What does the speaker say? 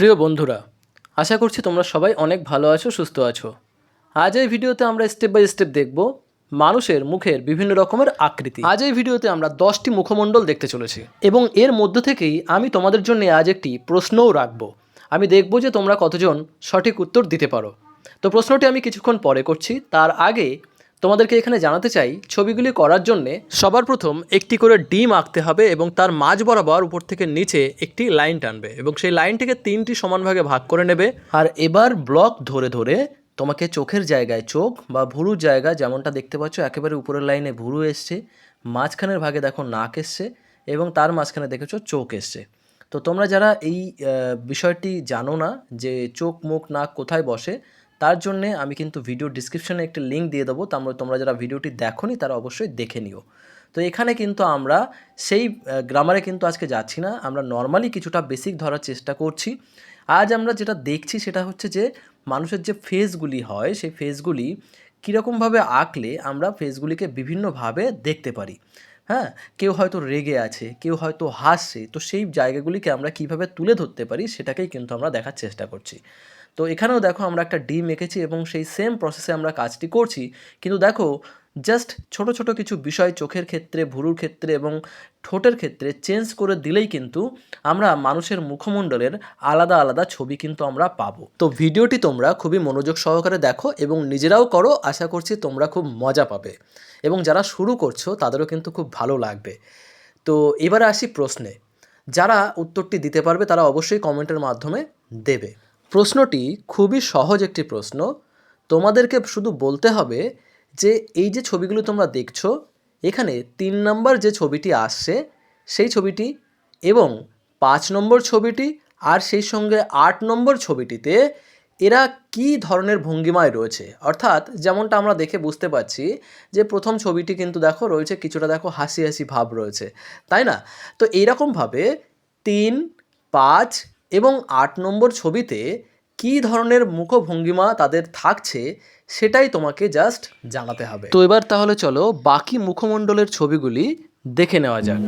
প্রিয় বন্ধুরা, আশা করছি তোমরা সবাই অনেক ভালো আছো, সুস্থ আছো। আজ এই ভিডিওতে আমরা স্টেপ বাই স্টেপ দেখব মানুষের মুখের বিভিন্ন রকমের আকৃতি। আজ এই ভিডিওতে আমরা 10টি মুখমণ্ডল দেখতে চলেছি এবং এর মধ্য থেকেই আমি তোমাদের জন্য আজ একটি প্রশ্নও রাখবো। আমি দেখব যে তোমরা কতজন সঠিক উত্তর দিতে পারো। তো প্রশ্নটি আমি কিছুক্ষণ পরে করছি, তার আগে তোমাদেরকে এখানে জানাতে চাই ছবিগুলি করার জন্যে সবার প্রথম একটি করে ডিম আঁকতে হবে এবং তার মাঝ বরাবর উপর থেকে নিচে একটি লাইন টানবে এবং সেই লাইনটিকে 3টি সমান ভাগে ভাগ করে নেবে। আর এবার ব্লক ধরে ধরে তোমাকে চোখের জায়গায় চোখ বা ভুরুর জায়গা, যেমনটা দেখতে পাচ্ছ একেবারে উপরের লাইনে ভুরু এসছে, মাঝখানের ভাগে দেখো নাক এসছে এবং তার মাঝখানে দেখেছো চোখ এসছে। তো তোমরা যারা এই বিষয়টি জানো না যে চোখ মুখ নাক কোথায় বসে, তার জন্যে আমি কিন্তু ভিডিও ডিসক্রিপশনে একটি লিঙ্ক দিয়ে দেবো, তোমরা যারা ভিডিওটি দেখোনি তারা অবশ্যই দেখে নিও। তো এখানে কিন্তু আমরা সেই গ্রামারে কিন্তু আজকে যাচ্ছি না, আমরা নর্মালি কিছুটা বেসিক ধরার চেষ্টা করছি। আজ আমরা যেটা দেখছি সেটা হচ্ছে যে মানুষের যে ফেসগুলি হয় সেই ফেসগুলি কীরকমভাবে আঁকলে আমরা ফেসগুলিকে বিভিন্নভাবে দেখতে পারি। হ্যাঁ, কেউ হয়তো রেগে আছে, কেউ হয়তো হাসছে, তো সেই জায়গাগুলিকে আমরা কিভাবে তুলে ধরতে পারি সেটাকেই কিন্তু আমরা দেখার চেষ্টা করছি। তো এখানেও দেখো আমরা একটা ডিম এঁকেছি এবং সেই সেম প্রসেসে আমরা কাজটি করছি, কিন্তু দেখো জাস্ট ছোট ছোট কিছু বিষয় চোখের ক্ষেত্রে, ভুরুর ক্ষেত্রে এবং ঠোঁটের ক্ষেত্রে চেঞ্জ করে দিলেই কিন্তু আমরা মানুষের মুখমণ্ডলের আলাদা আলাদা ছবি কিন্তু আমরা পাবো। তো ভিডিওটি তোমরা খুবই মনোযোগ সহকারে দেখো এবং নিজেরাও করো, আশা করছি তোমরা খুব মজা পাবে এবং যারা শুরু করছো তাদেরও কিন্তু খুব ভালো লাগবে। তো এবারে আসি প্রশ্নে। যারা উত্তরটি দিতে পারবে তারা অবশ্যই কমেন্টের মাধ্যমে দেবে। প্রশ্নটি খুবই সহজ একটি প্রশ্ন। তোমাদেরকে শুধু বলতে হবে যে এই যে ছবিগুলো তোমরা দেখছো, এখানে 3 নম্বর যে ছবিটি আসছে সেই ছবিটি এবং 5 নম্বর ছবিটি আর সেই সঙ্গে 8 নম্বর ছবিটিতে এরা কি ধরনের ভঙ্গিমায় রয়েছে। অর্থাৎ যেমনটা আমরা দেখে বুঝতে পারছি যে প্রথম ছবিটি কিন্তু দেখো রয়েছে কিছুটা, দেখো হাসি হাসি ভাব রয়েছে, তাই না? তো এইরকমভাবে 3, 5 এবং 8 নম্বর ছবিতে কী ধরনের মুখভঙ্গিমা তাদের থাকছে সেটাই তোমাকে জাস্ট জানাতে হবে। তো এবার তাহলে চলো বাকি মুখমণ্ডলের ছবিগুলি দেখে নেওয়া যাক।